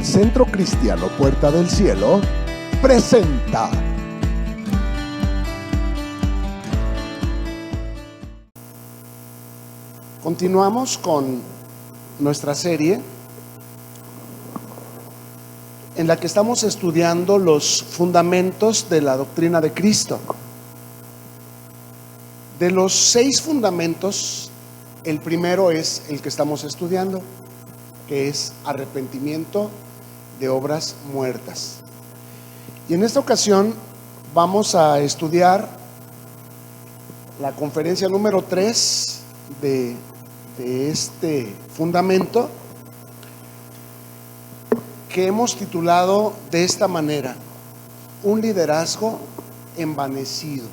El Centro Cristiano Puerta del Cielo presenta Continuamos con nuestra serie en la que estamos estudiando los fundamentos de la doctrina de Cristo. De los 6 fundamentos, el primero es el que estamos estudiando, que es arrepentimiento de obras muertas. Y en esta ocasión vamos a estudiar la conferencia número 3 de este fundamento, que hemos titulado de esta manera: un liderazgo envanecido.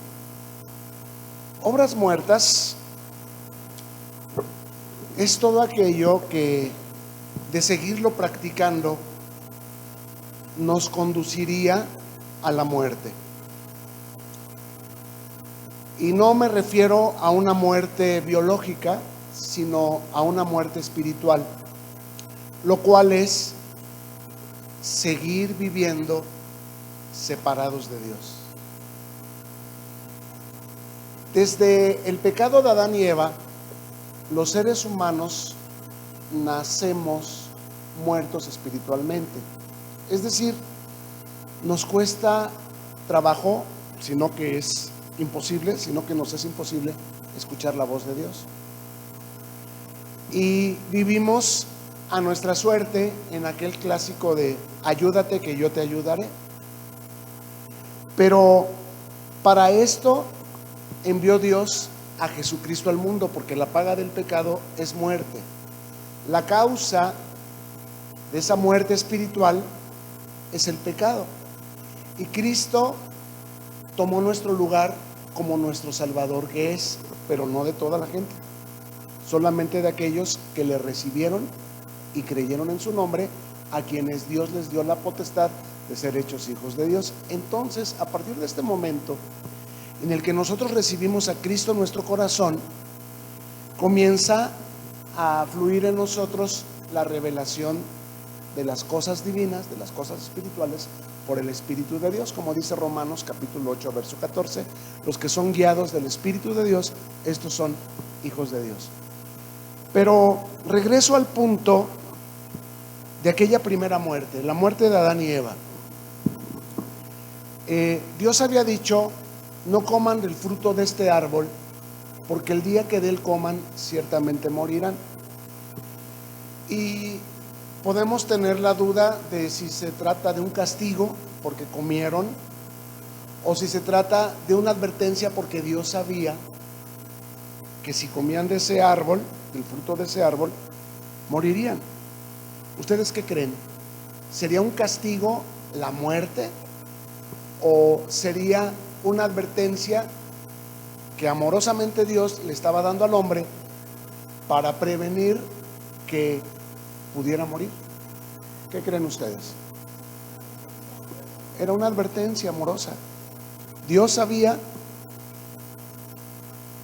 Obras muertas es todo aquello que, de seguirlo practicando, nos conduciría a la muerte. Y no me refiero a una muerte biológica, sino a una muerte espiritual, lo cual es seguir viviendo separados de Dios. Desde el pecado de Adán y Eva, los seres humanos nacemos muertos espiritualmente. Es decir, nos cuesta trabajo, sino que es imposible, sino que nos es imposible escuchar la voz de Dios. Y vivimos a nuestra suerte en aquel clásico de ayúdate que yo te ayudaré. Pero para esto envió Dios a Jesucristo al mundo, porque la paga del pecado es muerte. La causa de esa muerte espiritual es el pecado. Y Cristo tomó nuestro lugar como nuestro Salvador, que es, pero no de toda la gente, solamente de aquellos que le recibieron y creyeron en su nombre, a quienes Dios les dio la potestad de ser hechos hijos de Dios. Entonces, a partir de este momento en el que nosotros recibimos a Cristo en nuestro corazón, comienza a fluir en nosotros la revelación de las cosas divinas, de las cosas espirituales, por el Espíritu de Dios, como dice Romanos capítulo 8, verso 14, los que son guiados del Espíritu de Dios, estos son hijos de Dios. Pero regreso al punto de aquella primera muerte, la muerte de Adán y Eva. Dios había dicho: no coman del fruto de este árbol, porque el día que de él coman, ciertamente morirán. Y podemos tener la duda de si se trata de un castigo porque comieron, o si se trata de una advertencia porque Dios sabía que si comían de ese árbol, del fruto de ese árbol, morirían. ¿Ustedes qué creen? ¿Sería un castigo la muerte, o sería una advertencia que amorosamente Dios le estaba dando al hombre para prevenir que pudiera morir? ¿Qué creen ustedes? Era una advertencia amorosa. Dios sabía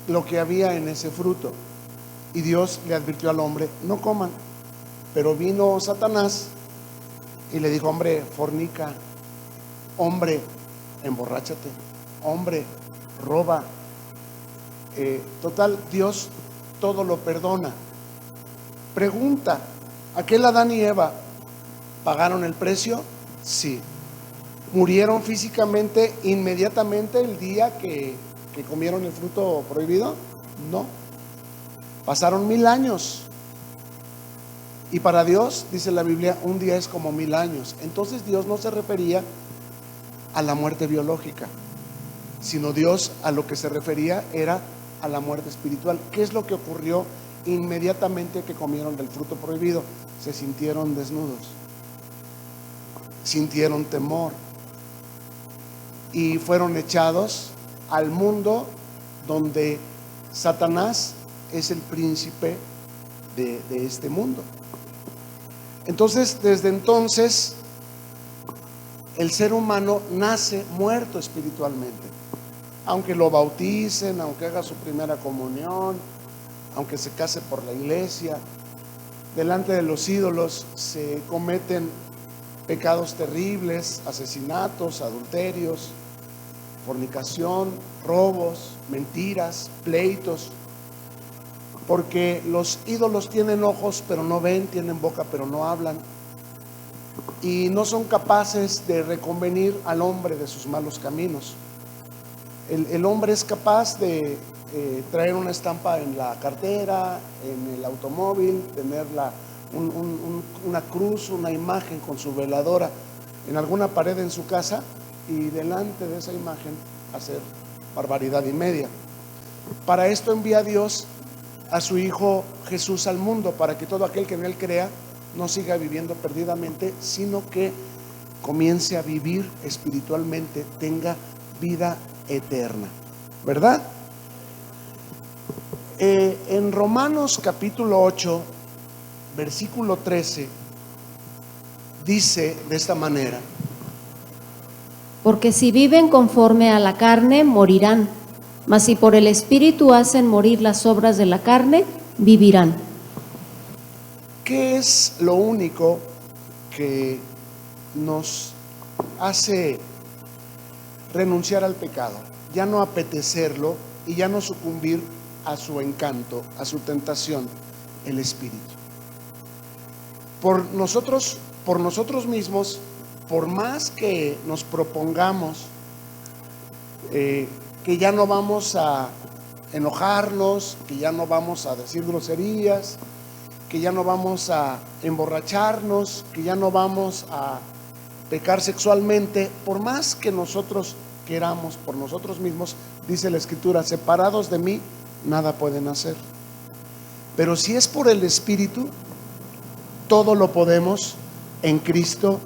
lo que había en ese fruto y Dios le advirtió al hombre: no coman. Pero vino Satanás y le dijo: hombre, fornica, hombre, emborráchate, hombre, roba. Total, Dios todo lo perdona. Pregunta: ¿aquel Adán y Eva pagaron el precio? Sí. ¿Murieron físicamente inmediatamente el día que comieron el fruto prohibido? No. Pasaron 1000 años. Y para Dios, dice la Biblia, un día es como 1000 años. Entonces Dios no se refería a la muerte biológica, sino Dios a lo que se refería era a la muerte espiritual. ¿Qué es lo que ocurrió inmediatamente que comieron del fruto prohibido? Se sintieron desnudos, sintieron temor y fueron echados al mundo donde Satanás es el príncipe de este mundo. Entonces, desde entonces, el ser humano nace muerto espiritualmente. Aunque lo bauticen, aunque haga su primera comunión, aunque se case por la iglesia, delante de los ídolos se cometen pecados terribles, asesinatos, adulterios, fornicación, robos, mentiras, pleitos, porque los ídolos tienen ojos pero no ven, tienen boca pero no hablan, y no son capaces de reconvenir al hombre de sus malos caminos. El hombre es capaz de traer una estampa en la cartera, en el automóvil, tener una cruz, una imagen con su veladora en alguna pared en su casa, y delante de esa imagen hacer barbaridad y media. Para esto envía Dios a su Hijo Jesús al mundo, para que todo aquel que en Él crea no siga viviendo perdidamente, sino que comience a vivir espiritualmente, tenga vida eterna, ¿verdad? En Romanos capítulo 8, versículo 13, dice de esta manera: porque si viven conforme a la carne, morirán, mas si por el Espíritu hacen morir las obras de la carne, vivirán. ¿Qué es lo único que nos hace renunciar al pecado? Ya no apetecerlo y ya no sucumbir a su encanto, a su tentación, el Espíritu. Por nosotros mismos, por más que nos propongamos que ya no vamos a enojarnos, que ya no vamos a decir groserías, que ya no vamos a emborracharnos, que ya no vamos a pecar sexualmente, por más que nosotros queramos por nosotros mismos, dice la Escritura, separados de mí, nada pueden hacer. Pero si es por el Espíritu, todo lo podemos en Cristo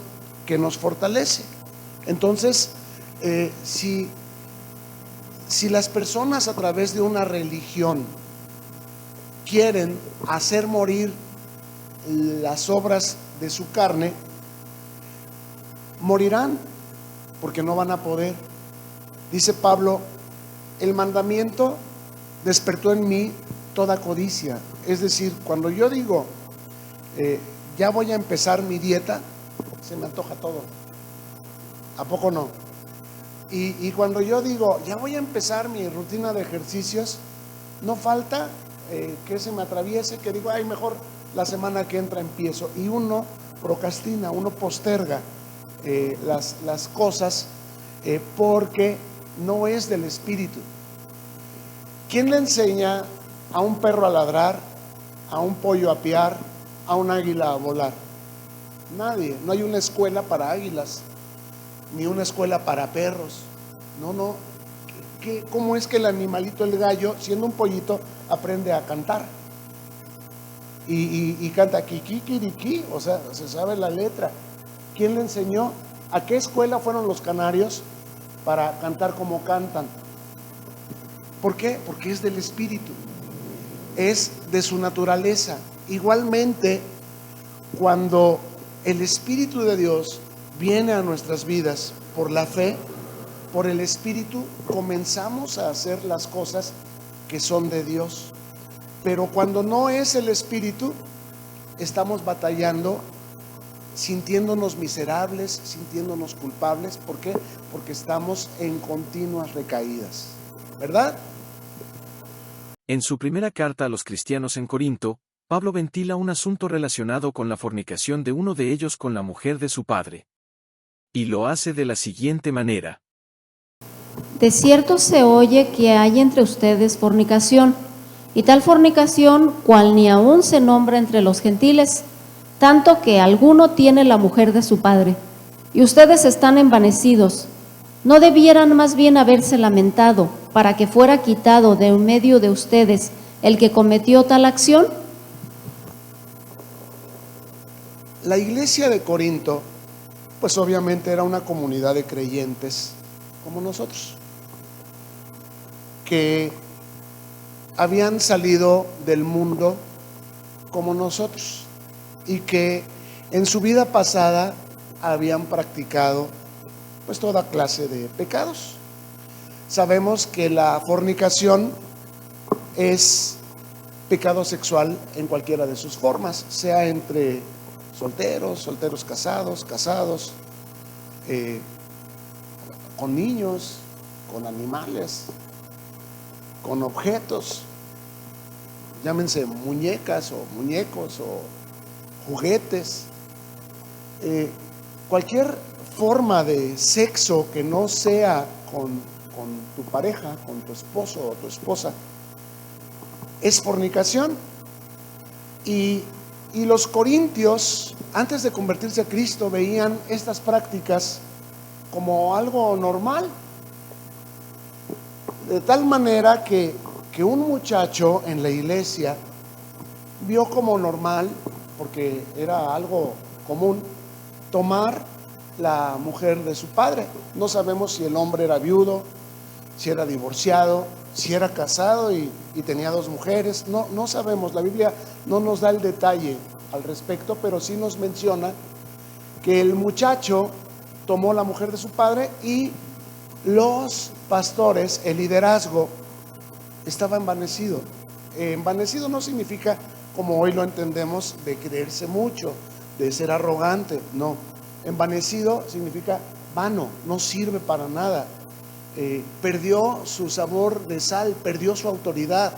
que nos fortalece. Entonces, si las personas a través de una religión quieren hacer morir las obras de su carne, morirán, porque no van a poder. Dice Pablo, el mandamiento despertó en mí toda codicia. Es decir, cuando yo digo, ya voy a empezar mi dieta, se me antoja todo. ¿A poco no? Y cuando yo digo, ya voy a empezar mi rutina de ejercicios, no falta que se me atraviese, que digo, ay, mejor la semana que entra empiezo. Y uno procrastina, uno posterga las cosas porque no es del Espíritu. ¿Quién le enseña a un perro a ladrar, a un pollo a piar, a un águila a volar? Nadie. No hay una escuela para águilas, ni una escuela para perros. No. ¿Cómo es que el animalito, el gallo, siendo un pollito, aprende a cantar? Y canta kikikiriki, o sea, se sabe la letra. ¿Quién le enseñó? ¿A qué escuela fueron los canarios para cantar como cantan? ¿Por qué? Porque es del Espíritu, es de su naturaleza. Igualmente, cuando el Espíritu de Dios viene a nuestras vidas por la fe, por el Espíritu comenzamos a hacer las cosas que son de Dios. Pero cuando no es el Espíritu, estamos batallando, sintiéndonos miserables, sintiéndonos culpables. ¿Por qué? Porque estamos en continuas recaídas, ¿verdad? En su primera carta a los cristianos en Corinto, Pablo ventila un asunto relacionado con la fornicación de uno de ellos con la mujer de su padre. Y lo hace de la siguiente manera: De cierto se oye que hay entre ustedes fornicación, y tal fornicación cual ni aún se nombra entre los gentiles, tanto que alguno tiene la mujer de su padre, y ustedes están envanecidos. ¿No debieran más bien haberse lamentado para que fuera quitado de en medio de ustedes el que cometió tal acción? La iglesia de Corinto, pues obviamente era una comunidad de creyentes como nosotros, que habían salido del mundo como nosotros y que en su vida pasada habían practicado pues toda clase de pecados. Sabemos que la fornicación es pecado sexual en cualquiera de sus formas, sea entre solteros casados, con niños, con animales, con objetos, llámense muñecas o muñecos o juguetes, cualquier forma de sexo que no sea con tu pareja, con tu esposo o tu esposa, es fornicación. Y los corintios, antes de convertirse a Cristo, veían estas prácticas como algo normal, de tal manera que un muchacho en la iglesia vio como normal, porque era algo común, tomar la mujer de su padre. No sabemos si el hombre era viudo, si era divorciado, si era casado y tenía 2 mujeres, no sabemos. La Biblia no nos da el detalle al respecto, pero sí nos menciona que el muchacho tomó la mujer de su padre y los pastores, el liderazgo, estaba envanecido. Envanecido no significa, como hoy lo entendemos, de creerse mucho, de ser arrogante, no. Envanecido significa vano, no sirve para nada. Perdió su sabor de sal, perdió su autoridad,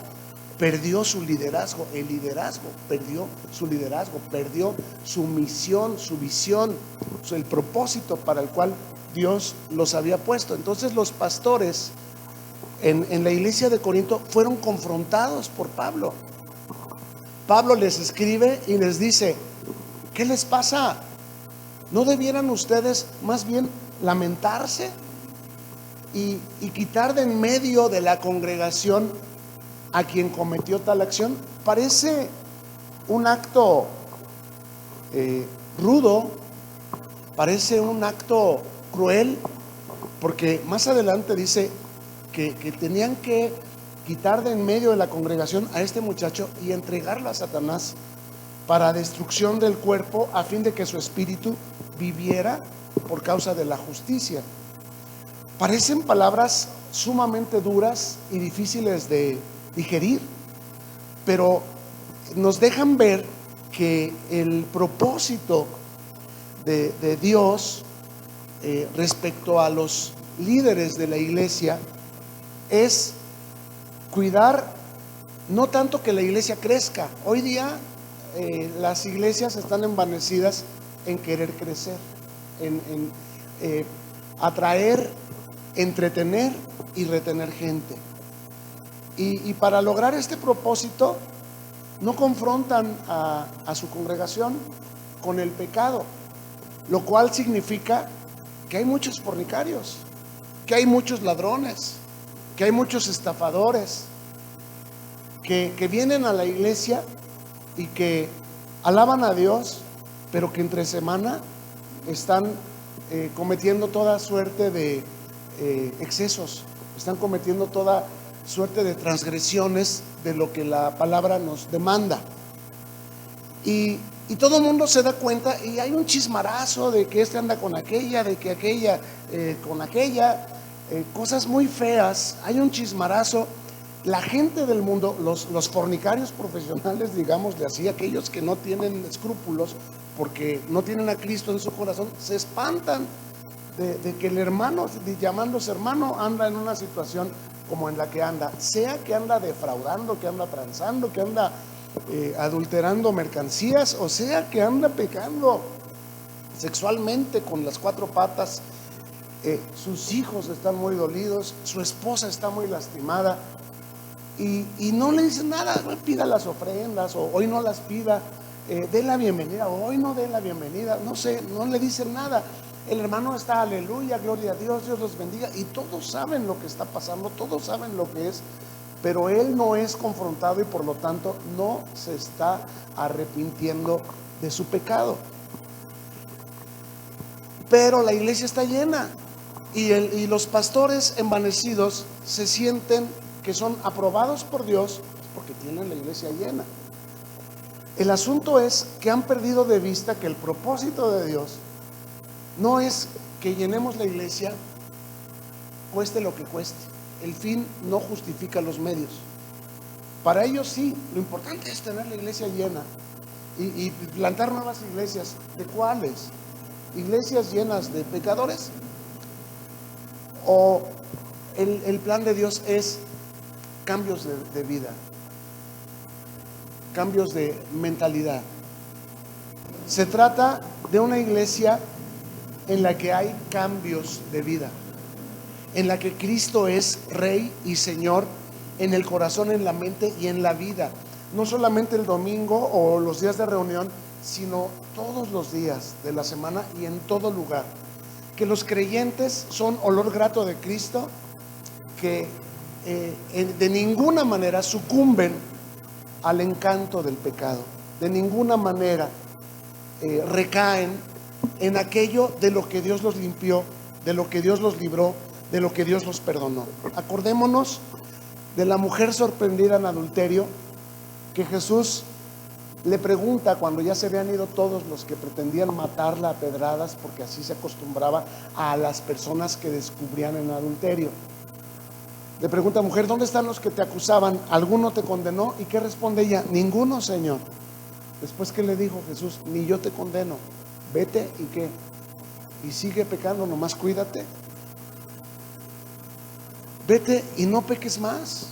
perdió su liderazgo. El liderazgo perdió su liderazgo, perdió su misión, su visión, el propósito para el cual Dios los había puesto. Entonces los pastores en la iglesia de Corinto fueron confrontados por Pablo. Pablo les escribe y les dice: ¿qué les pasa? ¿No debieran ustedes más bien lamentarse y quitar de en medio de la congregación a quien cometió tal acción? Parece un acto rudo, parece un acto cruel, porque más adelante dice que tenían que quitar de en medio de la congregación a este muchacho y entregarlo a Satanás para destrucción del cuerpo, a fin de que su espíritu viviera por causa de la justicia. Parecen palabras sumamente duras y difíciles de digerir, pero nos dejan ver que el propósito de Dios respecto a los líderes de la iglesia es cuidar, no tanto que la iglesia crezca. Hoy día las iglesias están envanecidas en querer crecer, en atraer, entretener y retener gente. Y para lograr este propósito no confrontan a su congregación con el pecado, lo cual significa que hay muchos fornicarios, que hay muchos ladrones, que hay muchos estafadores, que vienen a la iglesia y que alaban a Dios, pero que entre semana están cometiendo toda suerte de excesos, están cometiendo toda suerte de transgresiones de lo que la palabra nos demanda. Y todo el mundo se da cuenta, y hay un chismarazo de que este anda con aquella, de que aquella con aquella, cosas muy feas. Hay un chismarazo. La gente del mundo, los fornicarios profesionales, digámosle así, aquellos que no tienen escrúpulos porque no tienen a Cristo en su corazón, se espantan de que el hermano, llamándose hermano, anda en una situación como en la que anda, sea que anda defraudando, que anda transando, que anda adulterando mercancías, o sea que anda pecando sexualmente con las 4 patas. Sus hijos están muy dolidos, su esposa está muy lastimada, y no le dicen nada. Pida las ofrendas, o hoy no las pida, dé la bienvenida, o hoy no dé la bienvenida, no sé, no le dicen nada. El hermano está, aleluya, gloria a Dios, Dios los bendiga, y todos saben lo que está pasando, todos saben lo que es, pero él no es confrontado y por lo tanto no se está arrepintiendo de su pecado. Pero la iglesia está llena, y los pastores envanecidos se sienten que son aprobados por Dios porque tienen la iglesia llena. El asunto es que han perdido de vista que el propósito de Dios no es que llenemos la iglesia cueste lo que cueste. El fin no justifica los medios. Para ellos sí, lo importante es tener la iglesia llena, y plantar nuevas iglesias. ¿De cuáles? ¿Iglesias llenas de pecadores? ¿O el plan de Dios es cambios de vida, cambios de mentalidad? Se trata de una iglesia en la que hay cambios de vida, en la que Cristo es Rey y Señor en el corazón, en la mente y en la vida. No solamente el domingo o los días de reunión, sino todos los días de la semana y en todo lugar. Que los creyentes son olor grato de Cristo, que de ninguna manera sucumben al encanto del pecado, de ninguna manera recaen en aquello de lo que Dios los limpió, de lo que Dios los libró, de lo que Dios los perdonó. Acordémonos de la mujer sorprendida en adulterio, que Jesús le pregunta cuando ya se habían ido todos los que pretendían matarla a pedradas, porque así se acostumbraba a las personas que descubrían en adulterio. Le pregunta: mujer, ¿dónde están los que te acusaban? ¿Alguno te condenó? ¿Y qué responde ella? Ninguno, Señor. Después, ¿qué le dijo Jesús? Ni yo te condeno. Vete y qué, y sigue pecando, nomás cuídate. Vete y no peques más.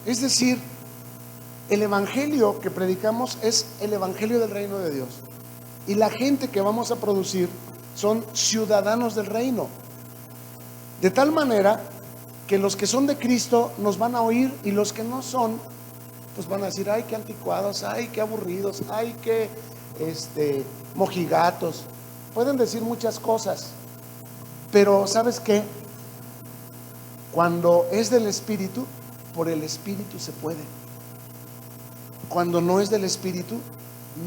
Es decir, el evangelio que predicamos es el evangelio del reino de Dios, y la gente que vamos a producir son ciudadanos del reino, de tal manera que los que son de Cristo nos van a oír, y los que no son, pues van a decir: ay, qué anticuados, ay, qué aburridos, ay, qué mojigatos. Pueden decir muchas cosas, pero ¿sabes qué? Cuando es del Espíritu, por el Espíritu se puede. Cuando no es del Espíritu,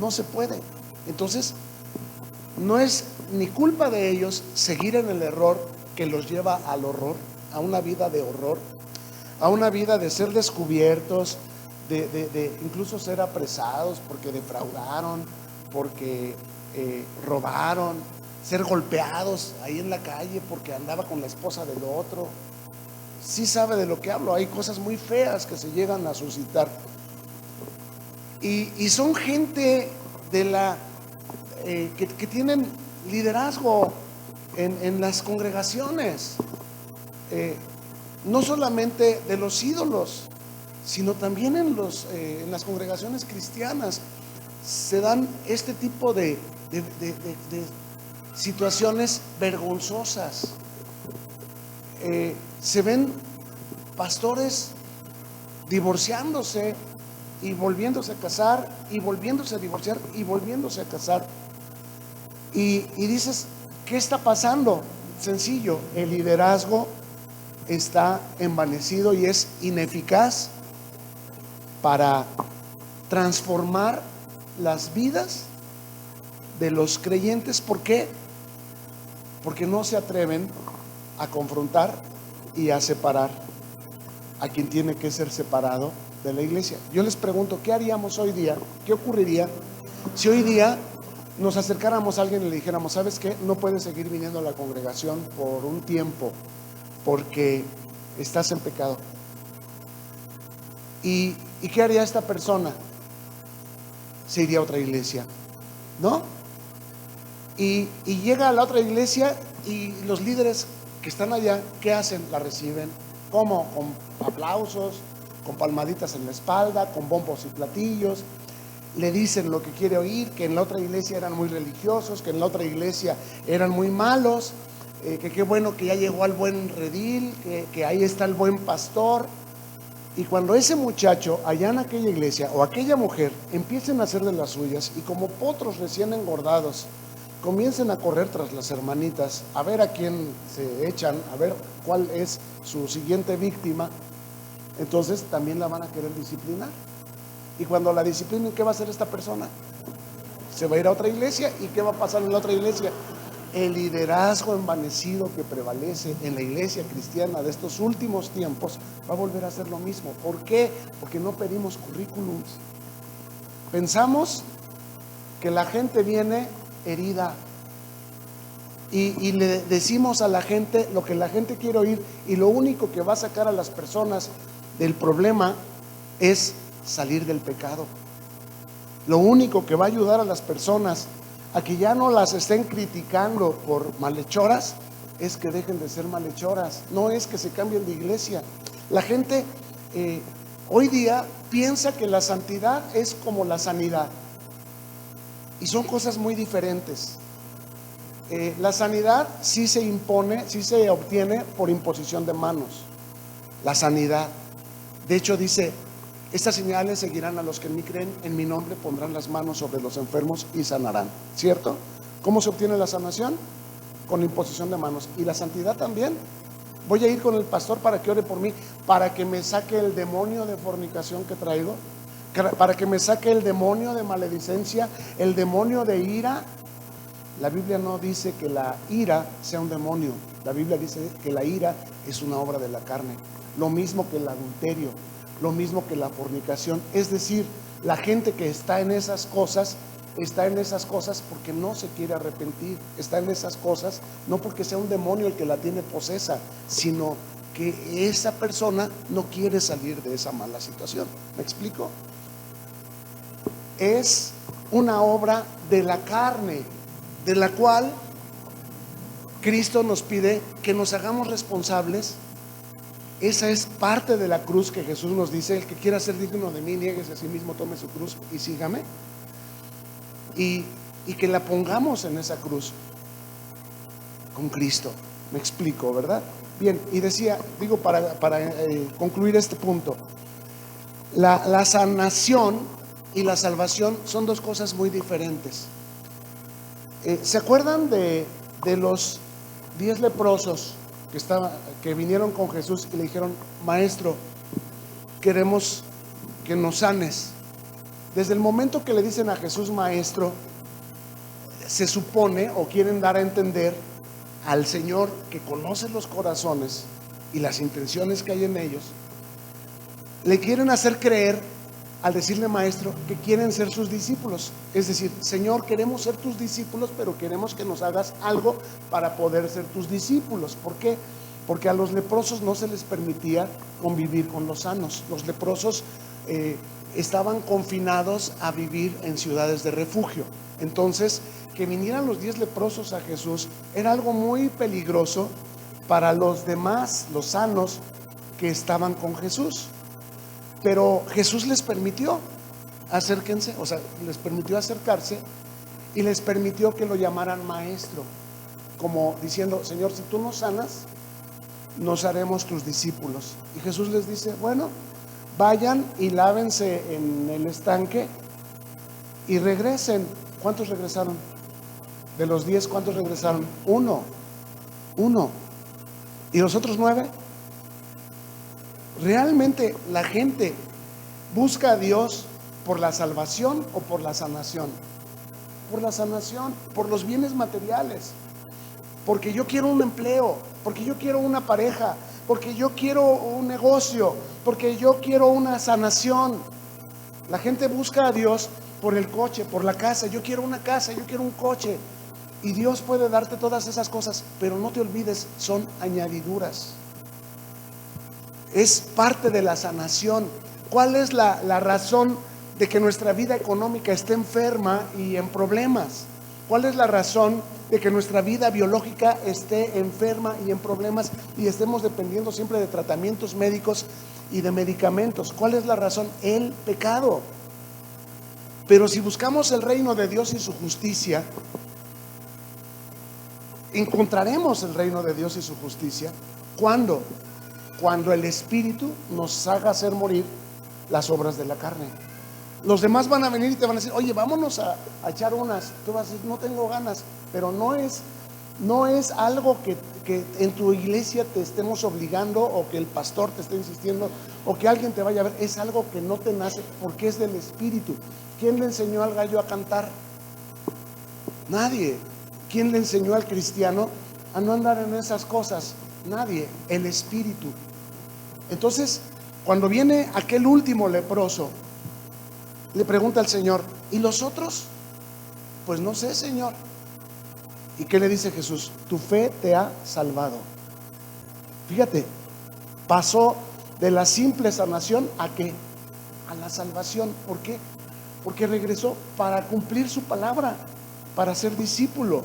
no se puede. Entonces, no es ni culpa de ellos seguir en el error que los lleva al horror, a una vida de horror, a una vida de ser descubiertos, de incluso ser apresados porque defraudaron, porque robaron, ser golpeados ahí en la calle porque andaba con la esposa del otro. Sí sabe de lo que hablo. Hay cosas muy feas que se llegan a suscitar. Y son gente de la que tienen liderazgo en las congregaciones, no solamente de los ídolos, sino también en las congregaciones cristianas. Se dan este tipo de situaciones vergonzosas. Se ven pastores divorciándose y volviéndose a casar, y volviéndose a divorciar y volviéndose a casar. Y dices: ¿qué está pasando? Sencillo, el liderazgo está envanecido y es ineficaz para transformar las vidas de los creyentes. ¿Por qué? Porque no se atreven a confrontar y a separar a quien tiene que ser separado de la iglesia. Yo les pregunto: ¿qué haríamos hoy día? ¿Qué ocurriría si hoy día nos acercáramos a alguien y le dijéramos: ¿sabes qué? No puedes seguir viniendo a la congregación por un tiempo porque estás en pecado. ¿Y qué haría esta persona? Se iría a otra iglesia, ¿no? Y llega a la otra iglesia, y los líderes que están allá, ¿qué hacen? La reciben. ¿Cómo? Con aplausos, con palmaditas en la espalda, con bombos y platillos. Le dicen lo que quiere oír, que en la otra iglesia eran muy religiosos, que en la otra iglesia eran muy malos, que qué bueno que ya llegó al buen redil, que ahí está el buen pastor. Y cuando ese muchacho allá en aquella iglesia o aquella mujer empiecen a hacer de las suyas, y como potros recién engordados comiencen a correr tras las hermanitas a ver a quién se echan, a ver cuál es su siguiente víctima, entonces también la van a querer disciplinar. Y cuando la disciplinen, ¿qué va a hacer esta persona? Se va a ir a otra iglesia. ¿Y qué va a pasar en la otra iglesia? El liderazgo envanecido que prevalece en la iglesia cristiana de estos últimos tiempos va a volver a hacer lo mismo. ¿Por qué? Porque no pedimos currículums. Pensamos que la gente viene herida, y le decimos a la gente lo que la gente quiere oír, y lo único que va a sacar a las personas del problema es salir del pecado. Lo único que va a ayudar a las personas a que ya no las estén criticando por malhechoras es que dejen de ser malhechoras, no es que se cambien de iglesia. La gente hoy día piensa que la santidad es como la sanidad, y son cosas muy diferentes. La sanidad sí se impone, sí se obtiene por imposición de manos. La sanidad, de hecho dice: estas señales seguirán a los que en mí creen, en mi nombre pondrán las manos sobre los enfermos y sanarán. ¿Cierto? ¿Cómo se obtiene la sanación? Con imposición de manos. Y la santidad también. Voy a ir con el pastor para que ore por mí, para que me saque el demonio de fornicación que traigo, para que me saque el demonio de maledicencia, el demonio de ira. La Biblia no dice que la ira sea un demonio. La Biblia dice que la ira es una obra de la carne. Lo mismo que el adulterio, lo mismo que la fornicación. Es decir, la gente que está en esas cosas porque no se quiere arrepentir. Está en esas cosas no porque sea un demonio el que la tiene posesa, sino que esa persona no quiere salir de esa mala situación. ¿Me explico? Es una obra de la carne, de la cual Cristo nos pide que nos hagamos responsables. Esa es parte de la cruz que Jesús nos dice: el que quiera ser digno de mí, niéguese a sí mismo, tome su cruz y sígame. Y que la pongamos en esa cruz con Cristo. Me explico, ¿verdad? Bien, y decía, digo, para concluir este punto, la sanación y la salvación son dos cosas muy diferentes. ¿Se acuerdan de los 10 leprosos que vinieron con Jesús y le dijeron: maestro, queremos que nos sanes? Desde el momento que le dicen a Jesús maestro, se supone o quieren dar a entender al Señor que conoce los corazones y las intenciones que hay en ellos. Le quieren hacer creer, al decirle maestro, que quieren ser sus discípulos. Es decir: Señor, queremos ser tus discípulos, pero queremos que nos hagas algo para poder ser tus discípulos. ¿Por qué? Porque a los leprosos no se les permitía convivir con los sanos. Los leprosos estaban confinados a vivir en ciudades de refugio. Entonces, que vinieran los 10 leprosos a Jesús era algo muy peligroso para los demás, los sanos que estaban con Jesús. Pero Jesús les permitió acérquense, o sea, les permitió acercarse y les permitió que lo llamaran maestro, como diciendo: Señor, si tú nos sanas, nos haremos tus discípulos. Y Jesús les dice: bueno, vayan y lávense en el estanque y regresen. ¿Cuántos regresaron? De los 10, ¿cuántos regresaron? Uno. ¿Y los otros 9? ¿Realmente la gente busca a Dios por la salvación o por la sanación? Por la sanación, por los bienes materiales. Porque yo quiero un empleo, porque yo quiero una pareja, porque yo quiero un negocio, porque yo quiero una sanación. La gente busca a Dios por el coche, por la casa. Yo quiero una casa, yo quiero un coche. Y Dios puede darte todas esas cosas, pero no te olvides, son añadiduras. Es parte de la sanación. ¿Cuál es la razón de que nuestra vida económica esté enferma y en problemas? ¿Cuál es la razón de que nuestra vida biológica esté enferma y en problemas y estemos dependiendo siempre de tratamientos médicos y de medicamentos? ¿Cuál es la razón? El pecado. Pero si buscamos el reino de Dios y su justicia, encontraremos el reino de Dios y su justicia. ¿Cuándo? Cuando el Espíritu nos haga hacer morir las obras de la carne. Los demás van a venir y te van a decir: oye, vámonos a echar unas. Tú vas a decir: no tengo ganas. Pero no es algo que en tu iglesia te estemos obligando, o que el pastor te esté insistiendo, o que alguien te vaya a ver. Es algo que no te nace, porque es del Espíritu. ¿Quién le enseñó al gallo a cantar? Nadie. ¿Quién le enseñó al cristiano a no andar en esas cosas? Nadie. El Espíritu. Entonces, cuando viene aquel último leproso, le pregunta al Señor: ¿y los otros? Pues no sé, Señor. ¿Y qué le dice Jesús? Tu fe te ha salvado. Fíjate, pasó de la simple sanación a ¿qué? A la salvación. ¿Por qué? porque regresó para cumplir su palabra, para ser discípulo.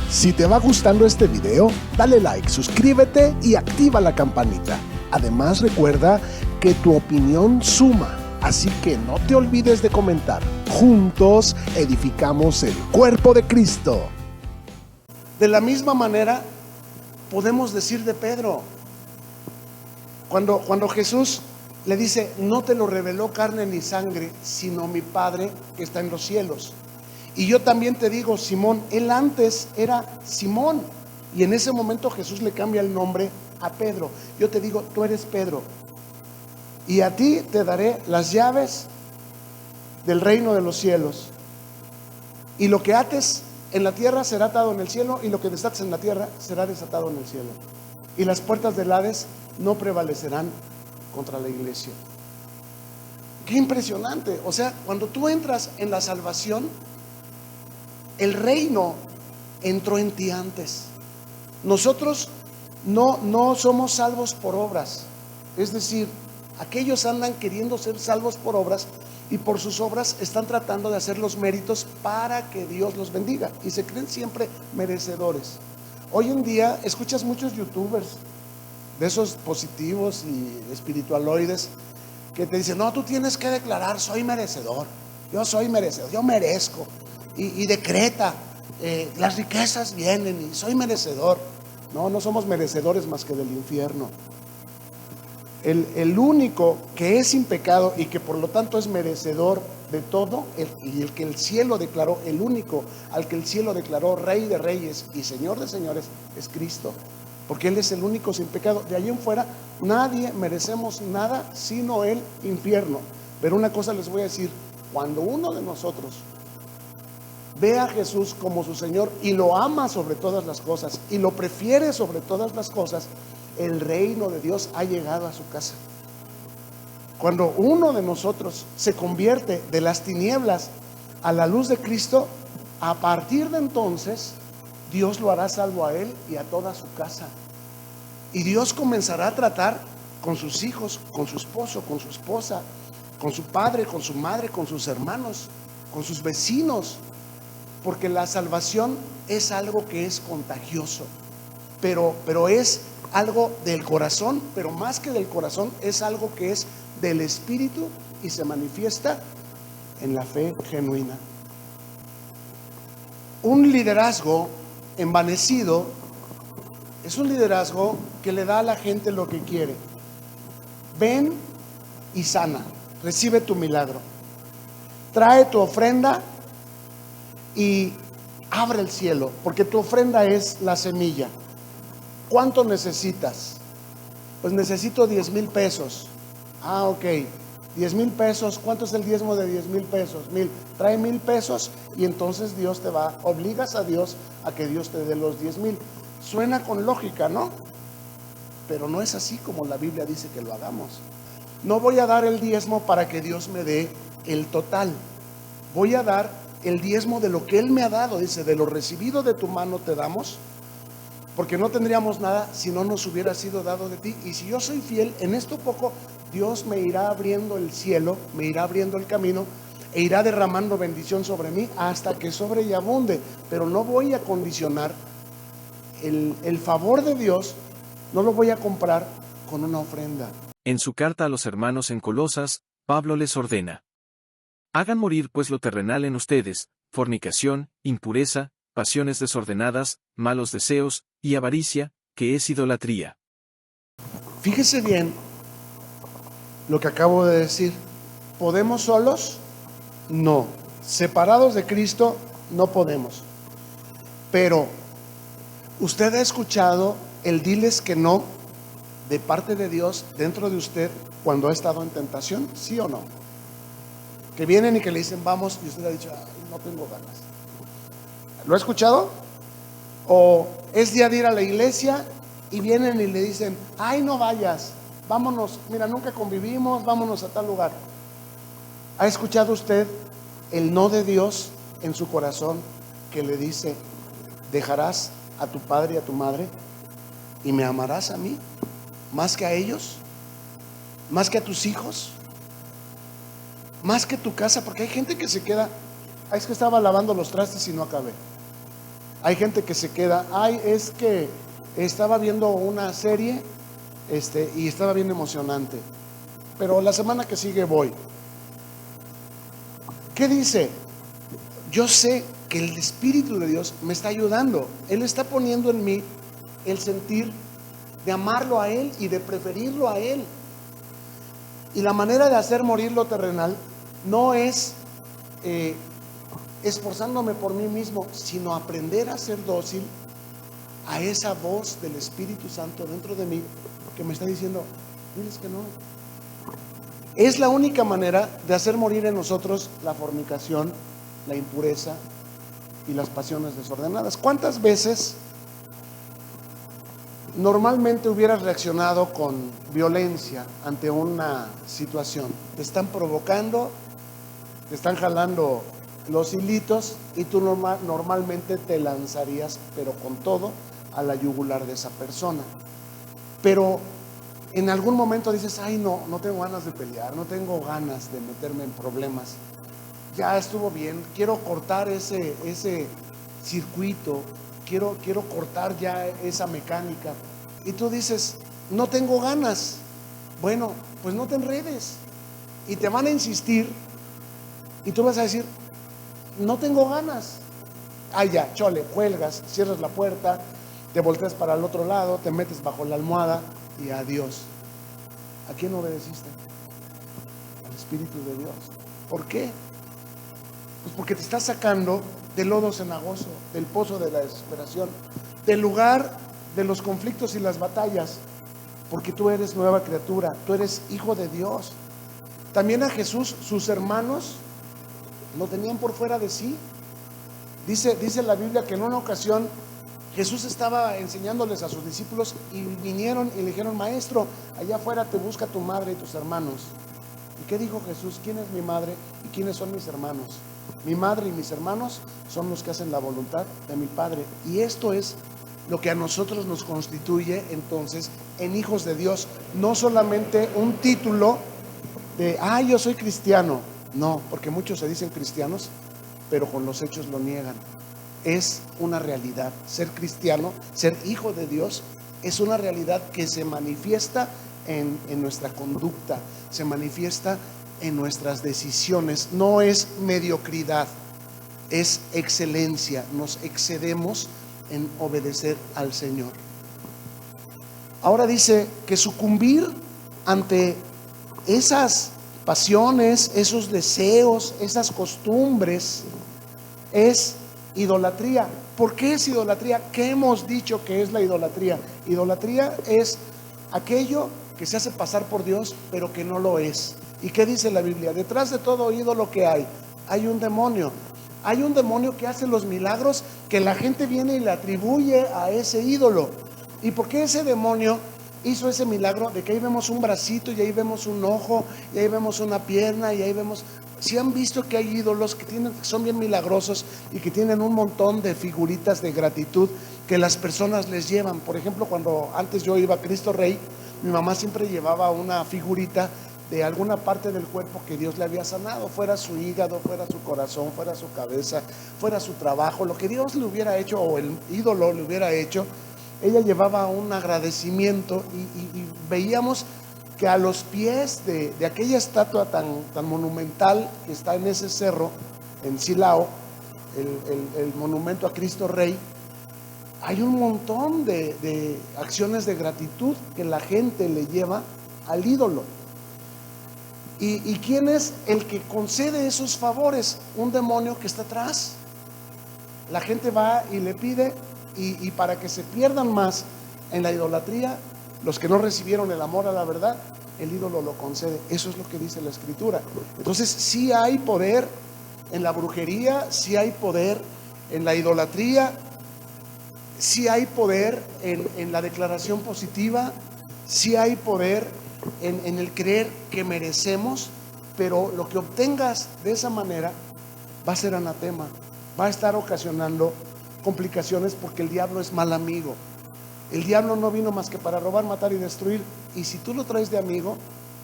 Si te va gustando este video, dale like, suscríbete y activa la campanita. Además, recuerda que tu opinión suma, así que no te olvides de comentar. Juntos edificamos el cuerpo de Cristo. De la misma manera, podemos decir de Pedro, cuando Jesús le dice, no te lo reveló carne ni sangre, sino mi Padre que está en los cielos. Y yo también te digo, Simón, él antes era Simón, y en ese momento Jesús le cambia el nombre a Pedro. Yo te digo, tú eres Pedro, y a ti te daré las llaves del reino de los cielos. Y lo que ates en la tierra será atado en el cielo, y lo que desates en la tierra será desatado en el cielo. Y las puertas del Hades no prevalecerán contra la iglesia. Qué impresionante. O sea, cuando tú entras en la salvación, el reino entró en ti antes. Nosotros no somos salvos por obras. Es decir, aquellos andan queriendo ser salvos por obras, y por sus obras están tratando de hacer los méritos para que Dios los bendiga, y se creen siempre merecedores. Hoy en día escuchas muchos youtubers de esos positivos y espiritualoides que te dicen, no, tú tienes que declarar, soy merecedor, yo merezco, y decreta, las riquezas vienen y soy merecedor. No somos merecedores más que del infierno. El único que es sin pecado y que por lo tanto es merecedor de todo, y el que el cielo declaró, el único al que el cielo declaró Rey de Reyes y Señor de Señores, es Cristo, porque Él es el único sin pecado. De allí en fuera nadie merecemos nada sino el infierno. Pero una cosa les voy a decir, cuando uno de nosotros ve a Jesús como su Señor y lo ama sobre todas las cosas y lo prefiere sobre todas las cosas, el reino de Dios ha llegado a su casa. Cuando uno de nosotros se convierte de las tinieblas a la luz de Cristo, a partir de entonces Dios lo hará salvo a él y a toda su casa. Y Dios comenzará a tratar con sus hijos, con su esposo, con su esposa, con su padre, con su madre, con sus hermanos, con sus vecinos, porque la salvación es algo que es contagioso, pero es algo del corazón, pero más que del corazón, es algo que es del espíritu y se manifiesta en la fe genuina. Un liderazgo envanecido es un liderazgo que le da a la gente lo que quiere. Ven y sana, recibe tu milagro, trae tu ofrenda y abre el cielo, porque tu ofrenda es la semilla. ¿Cuánto necesitas? Pues necesito 10,000 pesos. Ok, 10,000 pesos. ¿Cuánto es el diezmo de 10,000 pesos? 1,000. Trae 1,000 pesos y entonces Dios te va, obligas a Dios a que Dios te dé los 10,000. Suena con lógica, ¿no? Pero no es así como la Biblia dice que lo hagamos. No voy a dar el diezmo para que Dios me dé el total. Voy a dar el diezmo de lo que Él me ha dado. Dice, de lo recibido de tu mano te damos, porque no tendríamos nada si no nos hubiera sido dado de ti. Y si yo soy fiel en esto poco, Dios me irá abriendo el cielo, me irá abriendo el camino e irá derramando bendición sobre mí hasta que sobre y abunde. Pero no voy a condicionar el favor de Dios, no lo voy a comprar con una ofrenda. En su carta a los hermanos en Colosas, Pablo les ordena: hagan morir pues lo terrenal en ustedes, fornicación, impureza, pasiones desordenadas, malos deseos, y avaricia, que es idolatría. Fíjese bien lo que acabo de decir. ¿Podemos solos? No. Separados de Cristo, no podemos. Pero, ¿usted ha escuchado el diles que no de parte de Dios dentro de usted cuando ha estado en tentación? ¿Sí o no? Que vienen y que le dicen vamos y usted ha dicho, no tengo ganas. ¿Lo ha escuchado? O es día de ir a la iglesia y vienen y le dicen, ay, no vayas, vámonos, mira, nunca convivimos, vámonos a tal lugar. ¿Ha escuchado usted el no de Dios en su corazón que le dice, dejarás a tu padre y a tu madre y me amarás a mí más que a ellos, más que a tus hijos? más que tu casa, porque hay gente que se queda, es que estaba lavando los trastes y no acabé. Hay gente que se queda, es que estaba viendo una serie y estaba bien emocionante, pero la semana que sigue voy. ¿Qué dice? Yo sé que el Espíritu de Dios me está ayudando. Él está poniendo en mí el sentir de amarlo a Él y de preferirlo a Él. Y la manera de hacer morir lo terrenal no es esforzándome por mí mismo, sino aprender a ser dócil a esa voz del Espíritu Santo dentro de mí que me está diciendo, diles que no. Es la única manera de hacer morir en nosotros la fornicación, la impureza y las pasiones desordenadas. ¿Cuántas veces normalmente hubieras reaccionado con violencia ante una situación? Te están provocando, te están jalando los hilitos y tú normalmente te lanzarías, pero con todo, a la yugular de esa persona. Pero en algún momento dices, no tengo ganas de pelear, no tengo ganas de meterme en problemas. Ya estuvo bien, quiero cortar ese circuito, quiero cortar ya esa mecánica. Y tú dices, no tengo ganas. Bueno, pues no te enredes. Y te van a insistir y tú vas a decir, no tengo ganas. Ya, chole, cuelgas, cierras la puerta, te volteas para el otro lado, te metes bajo la almohada y adiós. ¿A quién obedeciste? Al Espíritu de Dios. ¿Por qué? Pues porque te estás sacando del lodo cenagoso, del pozo de la desesperación, del lugar de los conflictos y las batallas, porque tú eres nueva criatura, tú eres hijo de Dios. También a Jesús, sus hermanos lo tenían por fuera de sí. Dice la Biblia que en una ocasión Jesús estaba enseñándoles a sus discípulos y vinieron y le dijeron, maestro, allá afuera te busca tu madre y tus hermanos. ¿Y qué dijo Jesús? ¿Quién es mi madre y quiénes son mis hermanos? Mi madre y mis hermanos son los que hacen la voluntad de mi Padre. Y esto es lo que a nosotros nos constituye entonces en hijos de Dios. No solamente un título de, yo soy cristiano. No, porque muchos se dicen cristianos, pero con los hechos lo niegan. Es una realidad. Ser cristiano, ser hijo de Dios, es una realidad que se manifiesta en nuestra conducta, se manifiesta en nuestras decisiones. No es mediocridad, es excelencia. Nos excedemos en obedecer al Señor. Ahora dice que sucumbir ante esas pasiones, esos deseos, esas costumbres es idolatría. ¿Por qué es idolatría? ¿Qué hemos dicho que es la idolatría? Idolatría es aquello que se hace pasar por Dios, pero que no lo es. ¿Y qué dice la Biblia? Detrás de todo ídolo que hay un demonio. Hay un demonio que hace los milagros que la gente viene y le atribuye a ese ídolo. ¿Y por qué ese demonio hizo ese milagro de que ahí vemos un bracito y ahí vemos un ojo y ahí vemos una pierna y ahí vemos? Si han visto que hay ídolos que son bien milagrosos y que tienen un montón de figuritas de gratitud que las personas les llevan. Por ejemplo, cuando antes yo iba a Cristo Rey, mi mamá siempre llevaba una figurita de alguna parte del cuerpo que Dios le había sanado, fuera su hígado, fuera su corazón, fuera su cabeza, fuera su trabajo, lo que Dios le hubiera hecho o el ídolo le hubiera hecho. Ella llevaba un agradecimiento y veíamos que a los pies de aquella estatua tan monumental que está en ese cerro, en Silao, el monumento a Cristo Rey, hay un montón de acciones de gratitud que la gente le lleva al ídolo. ¿Y quién es el que concede esos favores? Un demonio que está atrás. La gente va y le pide, y para que se pierdan más en la idolatría, los que no recibieron el amor a la verdad, el ídolo lo concede. Eso es lo que dice la Escritura. Entonces sí hay poder en la brujería, sí hay poder en la idolatría, sí hay poder en la declaración positiva, sí hay poder en el creer que merecemos, pero lo que obtengas de esa manera va a ser anatema, va a estar ocasionando complicaciones, porque el diablo es mal amigo. El diablo no vino más que para robar, matar y destruir, y si tú lo traes de amigo,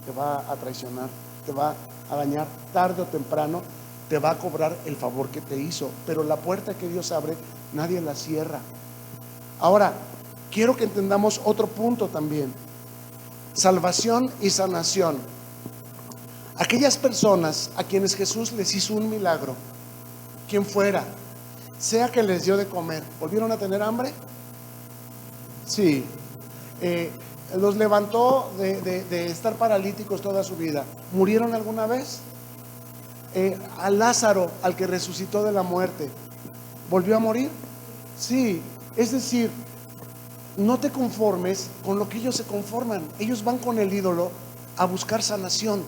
te va a traicionar, te va a dañar, tarde o temprano te va a cobrar el favor que te hizo. Pero la puerta que Dios abre, nadie la cierra. Ahora, quiero que entendamos otro punto también: salvación y sanación. Aquellas personas a quienes Jesús les hizo un milagro, quien fuera, sea que les dio de comer, ¿volvieron a tener hambre? Sí. Los levantó de estar paralíticos toda su vida, ¿murieron alguna vez? A Lázaro, al que resucitó de la muerte, ¿volvió a morir? Sí. Es decir, no te conformes con lo que ellos se conforman. Ellos van con el ídolo a buscar sanación.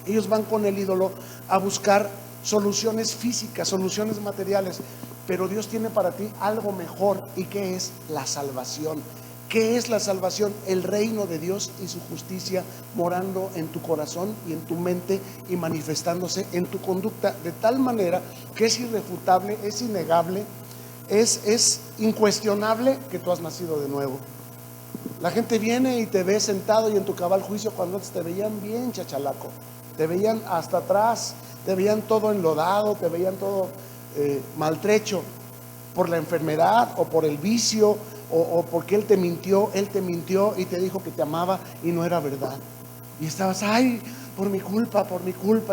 Ellos van con el ídolo a buscar soluciones físicas, soluciones materiales. Pero Dios tiene para ti algo mejor. ¿Y qué es? La salvación. ¿Qué es la salvación? El reino de Dios y su justicia morando en tu corazón y en tu mente y manifestándose en tu conducta, de tal manera que es irrefutable, es innegable, es incuestionable que tú has nacido de nuevo. La gente viene y te ve sentado y en tu cabal juicio, cuando antes te veían bien chachalaco, te veían hasta atrás, te veían todo enlodado, te veían todo maltrecho por la enfermedad o por el vicio, o porque él te mintió y te dijo que te amaba y no era verdad. Y estabas, ay, por mi culpa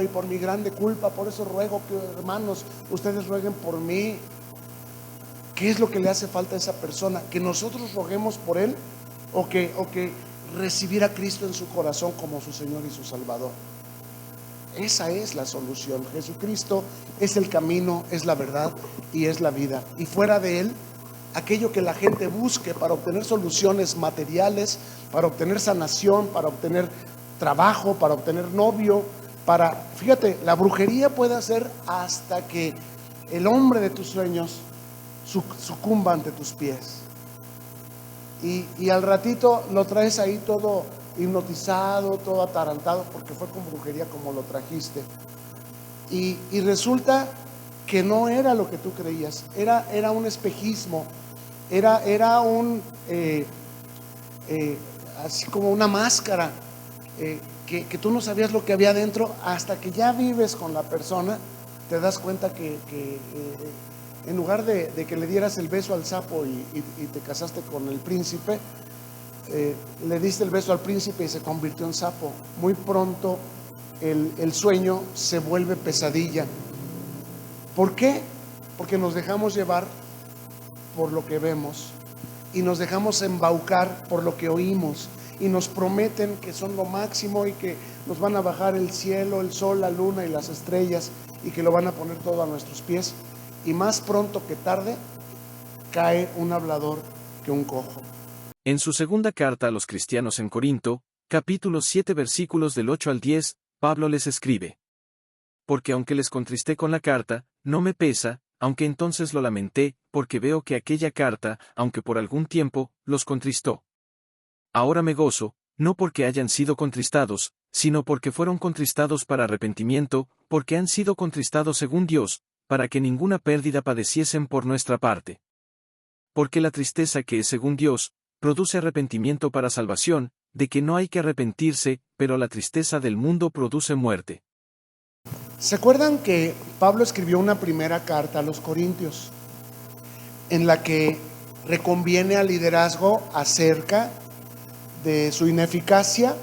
y por mi grande culpa. Por eso ruego que, hermanos, ustedes rueguen por mí. ¿Qué es lo que le hace falta a esa persona? ¿Que nosotros roguemos por él o que recibir a Cristo en su corazón como su Señor y su Salvador? Esa es la solución. Jesucristo es el camino, es la verdad y es la vida. Y fuera de él, aquello que la gente busque para obtener soluciones materiales, para obtener sanación, para obtener trabajo, para obtener novio, fíjate, la brujería puede hacer hasta que el hombre de tus sueños sucumba ante tus pies. Y al ratito lo traes ahí todo hipnotizado, todo atarantado, porque fue con brujería como lo trajiste. Y resulta que no era lo que tú creías, era un espejismo, era un así como una máscara, que tú no sabías lo que había dentro. Hasta que ya vives con la persona, te das cuenta que en lugar de que le dieras el beso al sapo y te casaste con el príncipe, le diste el beso al príncipe y se convirtió en sapo. Muy pronto el sueño se vuelve pesadilla. ¿Por qué? Porque nos dejamos llevar por lo que vemos y nos dejamos embaucar por lo que oímos, y nos prometen que son lo máximo y que nos van a bajar el cielo, el sol, la luna y las estrellas, y que lo van a poner todo a nuestros pies, y más pronto que tarde cae un hablador que un cojo. En su segunda carta a los cristianos en Corinto, capítulo 7 versículos del 8 al 10, Pablo les escribe: porque aunque les contristé con la carta, no me pesa, aunque entonces lo lamenté, porque veo que aquella carta, aunque por algún tiempo, los contristó. Ahora me gozo, no porque hayan sido contristados, sino porque fueron contristados para arrepentimiento, porque han sido contristados según Dios, para que ninguna pérdida padeciesen por nuestra parte. Porque la tristeza que es según Dios, produce arrepentimiento para salvación, de que no hay que arrepentirse, pero la tristeza del mundo produce muerte. ¿Se acuerdan que Pablo escribió una primera carta a los Corintios, en la que reconviene al liderazgo acerca de su ineficacia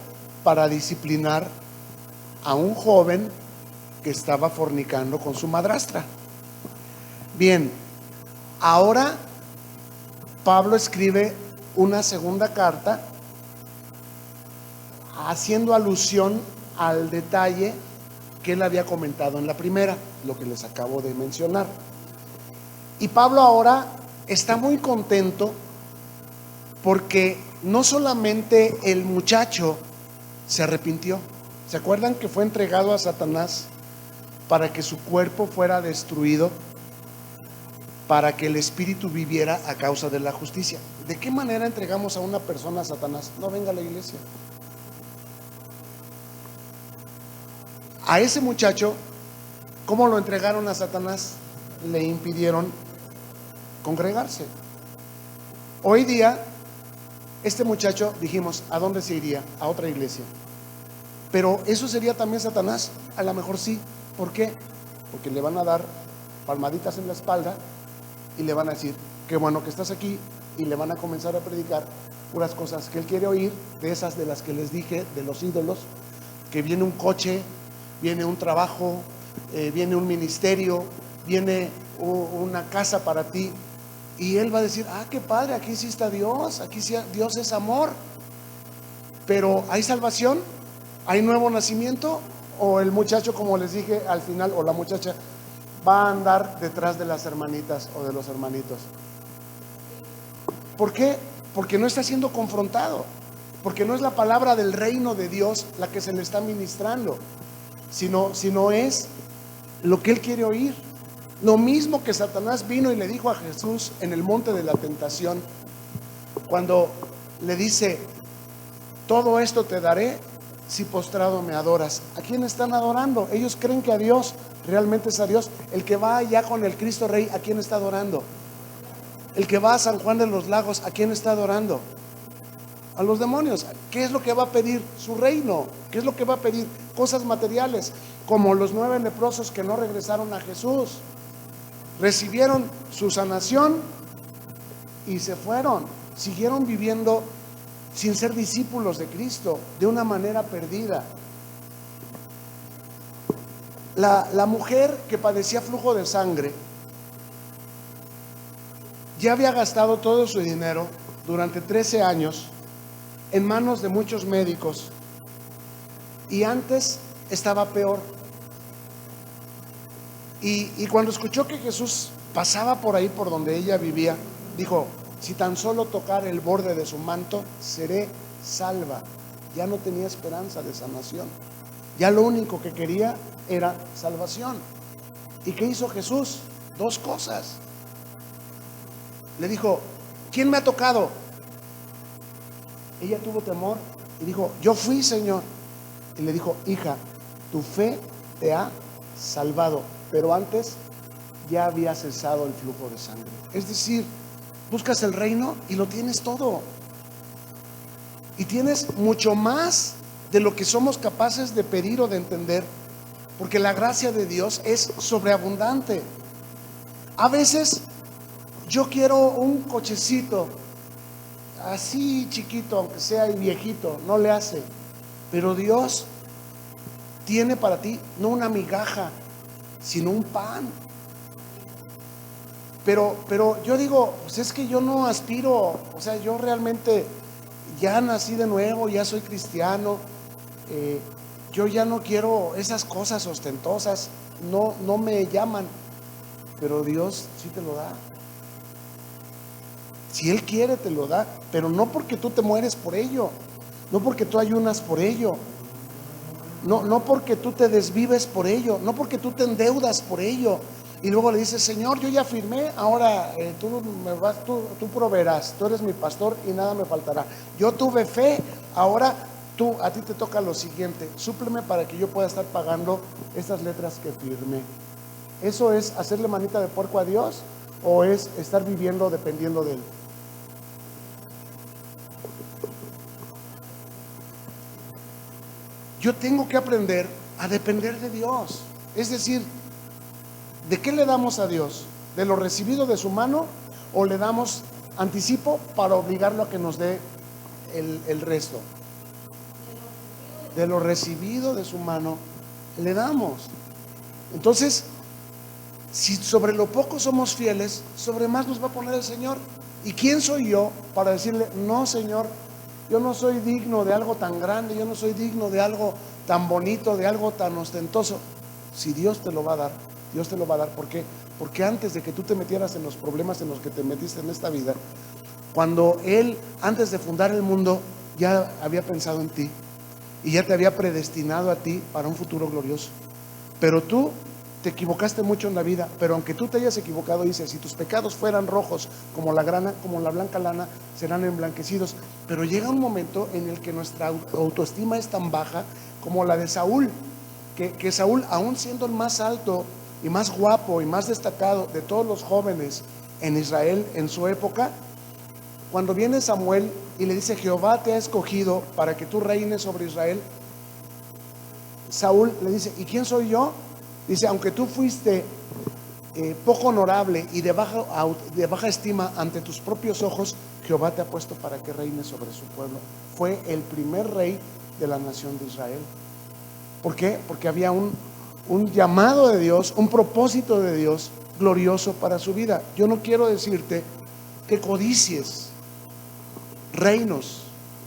para disciplinar a un joven que estaba fornicando con su madrastra? Bien, ahora Pablo escribe una segunda carta haciendo alusión al detalle que él había comentado en la primera, lo que les acabo de mencionar. Y Pablo ahora está muy contento porque no solamente el muchacho se arrepintió. ¿Se acuerdan que fue entregado a Satanás para que su cuerpo fuera destruido, para que el espíritu viviera a causa de la justicia? ¿De qué manera entregamos a una persona a Satanás? No venga a la iglesia. A ese muchacho, ¿cómo lo entregaron a Satanás? Le impidieron congregarse. Hoy día, este muchacho, dijimos, ¿a dónde se iría? A otra iglesia. Pero eso sería también Satanás, a lo mejor sí. ¿Por qué? Porque le van a dar palmaditas en la espalda y le van a decir, qué bueno que estás aquí, y le van a comenzar a predicar puras cosas que él quiere oír, de esas de las que les dije, de los ídolos, que viene un coche, viene un trabajo, viene un ministerio, viene una casa para ti, y él va a decir, ah, qué padre, aquí sí está Dios, aquí sí Dios es amor. Pero ¿hay salvación? ¿Hay nuevo nacimiento? ¿O el muchacho, como les dije al final, o la muchacha va a andar detrás de las hermanitas o de los hermanitos? ¿Por qué? Porque no está siendo confrontado, porque no es la palabra del reino de Dios la que se le está ministrando, sino es lo que él quiere oír. Lo mismo que Satanás vino y le dijo a Jesús en el monte de la tentación, cuando le dice, todo esto te daré si postrado me adoras. ¿A quién están adorando? Ellos creen que a Dios, realmente es a Dios. El que va allá con el Cristo Rey, ¿a quién está adorando? El que va a San Juan de los Lagos, ¿a quién está adorando? A los demonios. ¿Qué es lo que va a pedir? Su reino. ¿Qué es lo que va a pedir? Cosas materiales, como los 9 leprosos que no regresaron a Jesús. Recibieron su sanación y se fueron. Siguieron viviendo sin ser discípulos de Cristo, de una manera perdida. La mujer que padecía flujo de sangre ya había gastado todo su dinero durante 13 años en manos de muchos médicos, y antes estaba peor. Y cuando escuchó que Jesús pasaba por ahí, por donde ella vivía, dijo, si tan solo tocar el borde de su manto, seré salva. Ya no tenía esperanza de sanación, ya lo único que quería era salvación. ¿Y qué hizo Jesús? 2 cosas. Le dijo, ¿quién me ha tocado? Ella tuvo temor y dijo, yo fui, Señor. Y le dijo, hija, tu fe te ha salvado. Pero antes ya había cesado el flujo de sangre. Es decir, buscas el reino y lo tienes todo. Y tienes mucho más de lo que somos capaces de pedir o de entender, porque la gracia de Dios es sobreabundante. A veces yo quiero un cochecito así chiquito, aunque sea y viejito, no le hace. Pero Dios tiene para ti no una migaja, sino un pan. Pero yo digo, pues es que yo no aspiro, o sea, yo realmente ya nací de nuevo, ya soy cristiano, yo ya no quiero esas cosas ostentosas, no me llaman. Pero Dios sí te lo da. Si Él quiere te lo da, pero no porque tú te mueres por ello, no porque tú ayunas por ello, no porque tú te desvives por ello, no porque tú te endeudas por ello, y luego le dices, Señor, yo ya firmé, ahora tú proveerás, tú eres mi pastor y nada me faltará. Yo tuve fe, ahora a ti te toca lo siguiente, súpleme para que yo pueda estar pagando estas letras que firmé. ¿Eso es hacerle manita de puerco a Dios o es estar viviendo dependiendo de Él? Yo tengo que aprender a depender de Dios. Es decir, ¿de qué le damos a Dios? ¿De lo recibido de su mano o le damos anticipo para obligarlo a que nos dé el resto? De lo recibido de su mano le damos. Entonces, si sobre lo poco somos fieles, sobre más nos va a poner el Señor. ¿Y quién soy yo para decirle, no, Señor, yo no soy digno de algo tan grande, yo no soy digno de algo tan bonito, de algo tan ostentoso? Si Dios te lo va a dar, Dios te lo va a dar. ¿Por qué? Porque antes de que tú te metieras en los problemas en los que te metiste en esta vida, cuando Él, antes de fundar el mundo, ya había pensado en ti y ya te había predestinado a ti para un futuro glorioso. Pero tú te equivocaste mucho en la vida, pero aunque tú te hayas equivocado, dice, si tus pecados fueran rojos como la grana, como la blanca lana, serán emblanquecidos. Pero llega un momento en el que nuestra autoestima es tan baja como la de Saúl, que Saúl, aún siendo el más alto y más guapo y más destacado de todos los jóvenes en Israel en su época, cuando viene Samuel y le dice, Jehová te ha escogido para que tú reines sobre Israel, Saúl le dice, ¿y quién soy yo? Dice, aunque tú fuiste poco honorable y de baja estima ante tus propios ojos, Jehová te ha puesto para que reines sobre su pueblo. Fue el primer rey de la nación de Israel. ¿Por qué? Porque había un llamado de Dios, un propósito de Dios glorioso para su vida. Yo no quiero decirte que codicies reinos,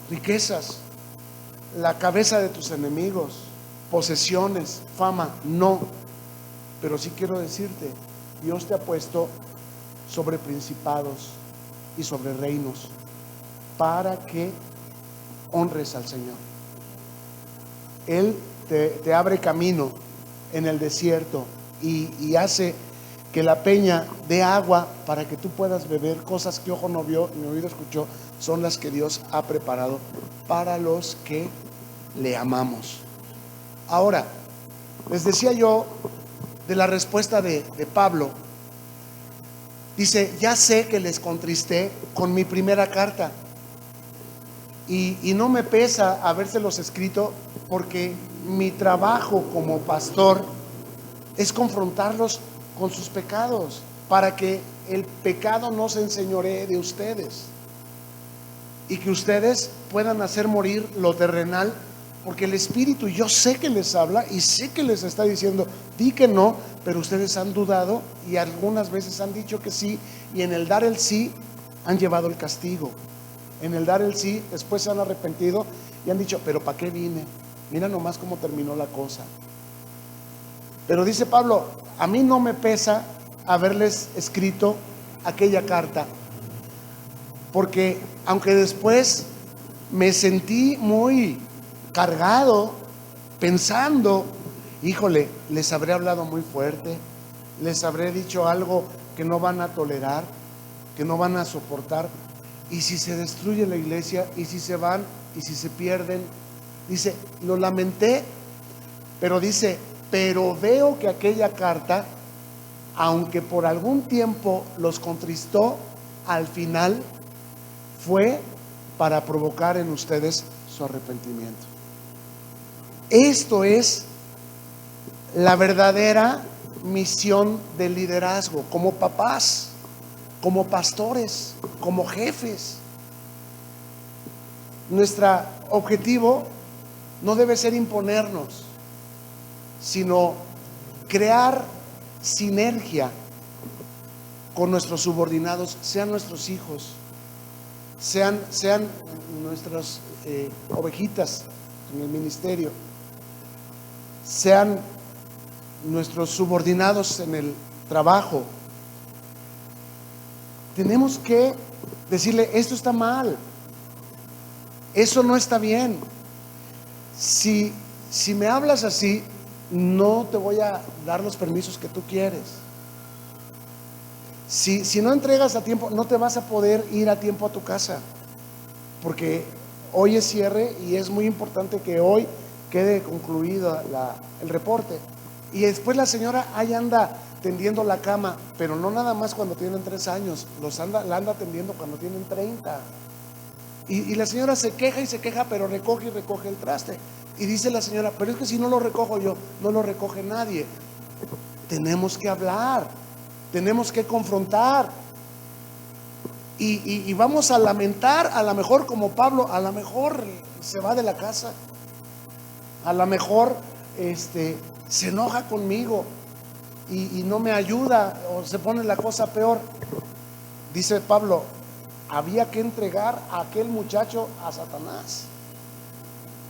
riquezas, la cabeza de tus enemigos, posesiones, fama, no. Pero sí quiero decirte, Dios te ha puesto sobre principados y sobre reinos para que honres al Señor. Él te abre camino en el desierto y hace que la peña dé agua para que tú puedas beber. Cosas que ojo no vio ni oído escuchó son las que Dios ha preparado para los que le amamos. Ahora, les decía yo de la respuesta de Pablo. Dice, ya sé que les contristé con mi primera carta y no me pesa habérselos escrito, porque mi trabajo como pastor es confrontarlos con sus pecados, para que el pecado no se enseñoree de ustedes y que ustedes puedan hacer morir lo terrenal, porque el Espíritu, yo sé que les habla y sé que les está diciendo, di que no, pero ustedes han dudado y algunas veces han dicho que sí, y en el dar el sí han llevado el castigo. En el dar el sí, después se han arrepentido y han dicho, pero ¿para qué vine? Mira nomás cómo terminó la cosa. Pero dice Pablo, a mí no me pesa haberles escrito aquella carta, porque aunque después me sentí muy cargado, pensando, híjole, les habré hablado muy fuerte, les habré dicho algo que no van a tolerar, que no van a soportar, y si se destruye la iglesia, y si se van, y si se pierden. Dice, lo lamenté, pero dice, pero veo que aquella carta, aunque por algún tiempo los contristó, al final fue para provocar en ustedes su arrepentimiento. Esto es la verdadera misión del liderazgo, como papás, como pastores, como jefes. Nuestro objetivo no debe ser imponernos, sino crear sinergia con nuestros subordinados, sean nuestros hijos, sean nuestras ovejitas en el ministerio, sean nuestros subordinados en el trabajo. Tenemos que decirle, esto está mal, eso no está bien. Si me hablas así, no te voy a dar los permisos que tú quieres. Si no entregas a tiempo, no te vas a poder ir a tiempo a tu casa, porque hoy es cierre y es muy importante que hoy quede concluido el reporte. Y después la señora ahí anda tendiendo la cama, pero no nada más cuando tienen 3 años, la anda tendiendo cuando tienen 30. Y la señora se queja y se queja, pero recoge y recoge el traste. Y dice la señora, pero es que si no lo recojo yo, no lo recoge nadie. Tenemos que hablar, tenemos que confrontar. Y vamos a lamentar, a lo mejor como Pablo, a lo mejor se va de la casa, a lo mejor se enoja conmigo y no me ayuda, o se pone la cosa peor. Dice Pablo, había que entregar a aquel muchacho a Satanás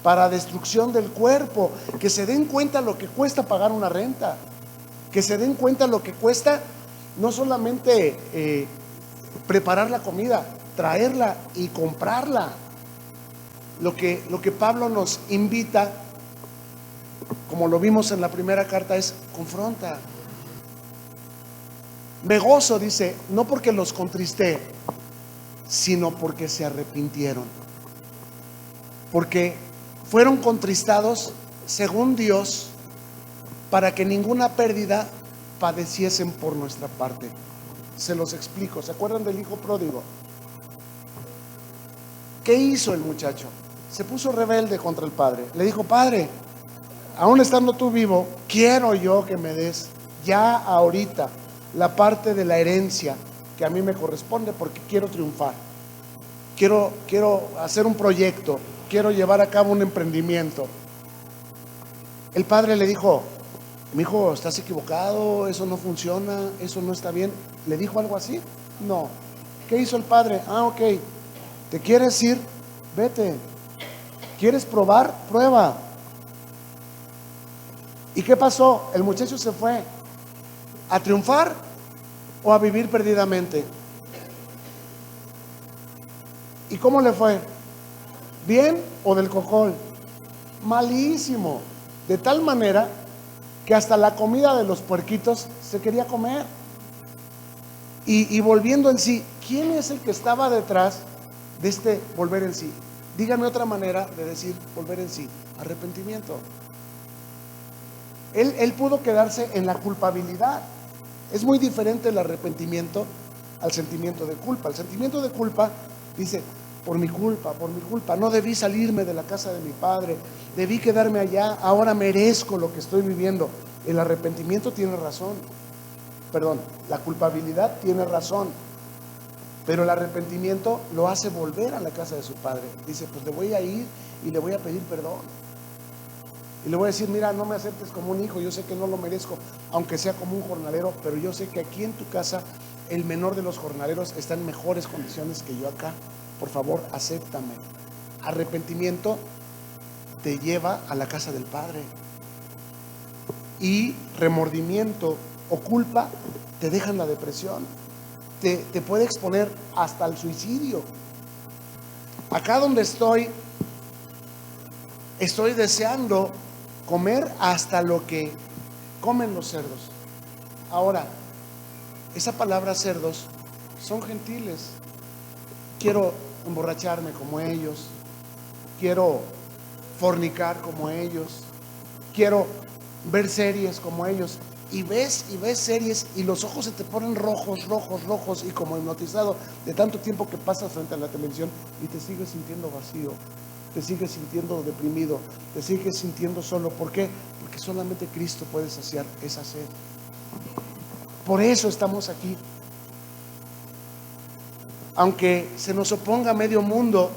para destrucción del cuerpo, que se den cuenta lo que cuesta pagar una renta, que se den cuenta lo que cuesta no solamente preparar la comida, traerla y comprarla. Lo que Pablo nos invita, como lo vimos en la primera carta, es confronta. Me gozo, dice, no porque los contristé, sino porque se arrepintieron, porque fueron contristados según Dios, para que ninguna pérdida padeciesen por nuestra parte. Se los explico. ¿Se acuerdan del hijo pródigo? ¿Qué hizo el muchacho? Se puso rebelde contra el padre. Le dijo, padre, aún estando tú vivo, quiero yo que me des ya ahorita la parte de la herencia que a mí me corresponde, porque quiero triunfar, quiero hacer un proyecto, quiero llevar a cabo un emprendimiento. El padre le dijo: mi hijo, estás equivocado, eso no funciona, eso no está bien. ¿Le dijo algo así? No. ¿Qué hizo el padre? Ok, ¿te quieres ir? Vete. ¿Quieres probar? Prueba. ¿Y qué pasó? El muchacho se fue a triunfar o a vivir perdidamente. ¿Y cómo le fue? ¿Bien o del cojol? Malísimo. De tal manera que hasta la comida de los puerquitos se quería comer. Y volviendo en sí, ¿quién es el que estaba detrás de este volver en sí? Díganme otra manera de decir volver en sí: arrepentimiento. Él pudo quedarse en la culpabilidad. Es muy diferente el arrepentimiento al sentimiento de culpa. El sentimiento de culpa dice: por mi culpa, no debí salirme de la casa de mi padre, debí quedarme allá, ahora merezco lo que estoy viviendo. El arrepentimiento tiene razón, la culpabilidad tiene razón, pero el arrepentimiento lo hace volver a la casa de su padre. Dice: pues le voy a ir y le voy a pedir perdón. Y le voy a decir: mira, no me aceptes como un hijo, yo sé que no lo merezco, aunque sea como un jornalero, pero yo sé que aquí en tu casa el menor de los jornaleros está en mejores condiciones que yo acá. Por favor, acéptame. Arrepentimiento te lleva a la casa del Padre. Y remordimiento o culpa te deja en la depresión. Te puede exponer hasta el suicidio. Acá donde estoy deseando comer hasta lo que comen los cerdos. Ahora, esa palabra cerdos son gentiles. Quiero emborracharme como ellos, quiero fornicar como ellos, quiero ver series como ellos. Y ves series y los ojos se te ponen rojos y como hipnotizado de tanto tiempo que pasas frente a la televisión, y te sigues sintiendo vacío, te sigues sintiendo deprimido, te sigues sintiendo solo. ¿Por qué? Porque solamente Cristo puede saciar esa sed. Por eso estamos aquí. Aunque se nos oponga medio mundo,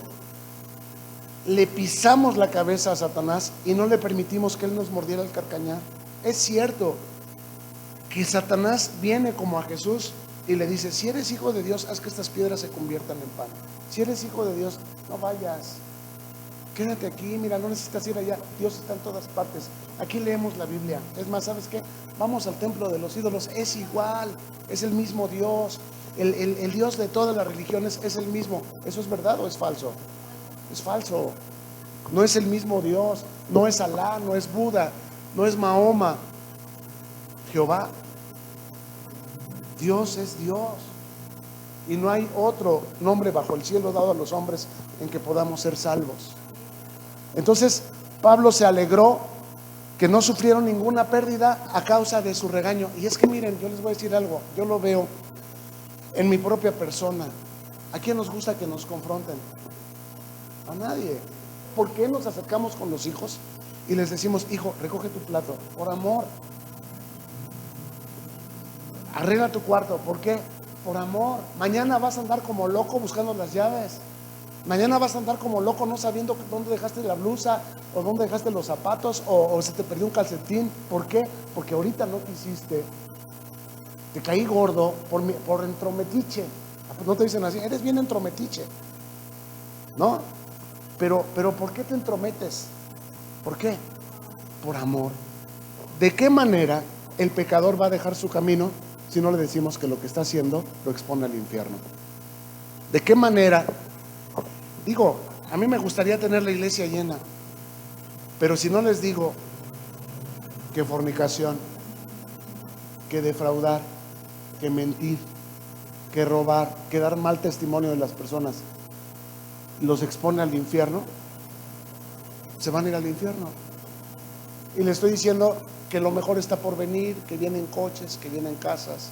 le pisamos la cabeza a Satanás y no le permitimos que él nos mordiera el carcañar. Es cierto que Satanás viene como a Jesús y le dice: si eres hijo de Dios, haz que estas piedras se conviertan en pan. Si eres hijo de Dios, no vayas, quédate aquí, mira, no necesitas ir allá, Dios está en todas partes. Aquí leemos la Biblia. Es más, ¿sabes qué? Vamos al templo de los ídolos, es igual, es el mismo Dios. El Dios de todas las religiones es el mismo. ¿Eso es verdad o es falso? Es falso. No es el mismo Dios, no es Alá, no es Buda, no es Mahoma. Jehová, Dios es Dios, y no hay otro nombre bajo el cielo dado a los hombres en que podamos ser salvos. Entonces Pablo se alegró que no sufrieron ninguna pérdida a causa de su regaño. Y es que miren, yo les voy a decir algo, yo lo veo en mi propia persona. ¿A quién nos gusta que nos confronten? A nadie. ¿Por qué nos acercamos con los hijos y les decimos: hijo, recoge tu plato? Por amor. Arregla tu cuarto. ¿Por qué? Por amor. Mañana vas a andar como loco buscando las llaves. Mañana vas a andar como loco no sabiendo dónde dejaste la blusa, o dónde dejaste los zapatos, o se te perdió un calcetín. ¿Por qué? Porque ahorita no quisiste. Te caí gordo por entrometiche. No te dicen así: eres bien entrometiche, ¿no? Pero ¿por qué te entrometes? ¿Por qué? Por amor. ¿De qué manera el pecador va a dejar su camino si no le decimos que lo que está haciendo lo expone al infierno? ¿De qué manera? Digo, a mí me gustaría tener la iglesia llena, pero si no les digo que fornicación, que defraudar, que mentir, que robar, que dar mal testimonio de las personas los expone al infierno, se van a ir al infierno. Y le estoy diciendo que lo mejor está por venir, que vienen coches, que vienen casas,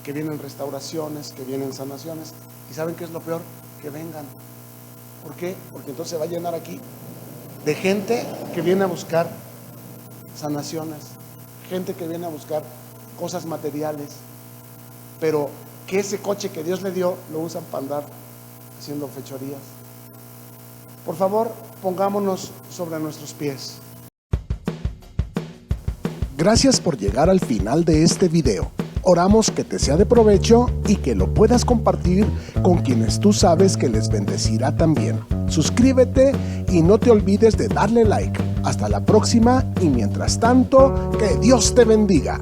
que vienen restauraciones, que vienen sanaciones. ¿Y saben qué es lo peor? Que vengan. ¿Por qué? Porque entonces se va a llenar aquí de gente que viene a buscar sanaciones, gente que viene a buscar cosas materiales, pero que ese coche que Dios le dio lo usan para andar haciendo fechorías. Por favor, pongámonos sobre nuestros pies. Gracias por llegar al final de este video. Oramos que te sea de provecho y que lo puedas compartir con quienes tú sabes que les bendecirá también. Suscríbete y no te olvides de darle like. Hasta la próxima y mientras tanto, que Dios te bendiga.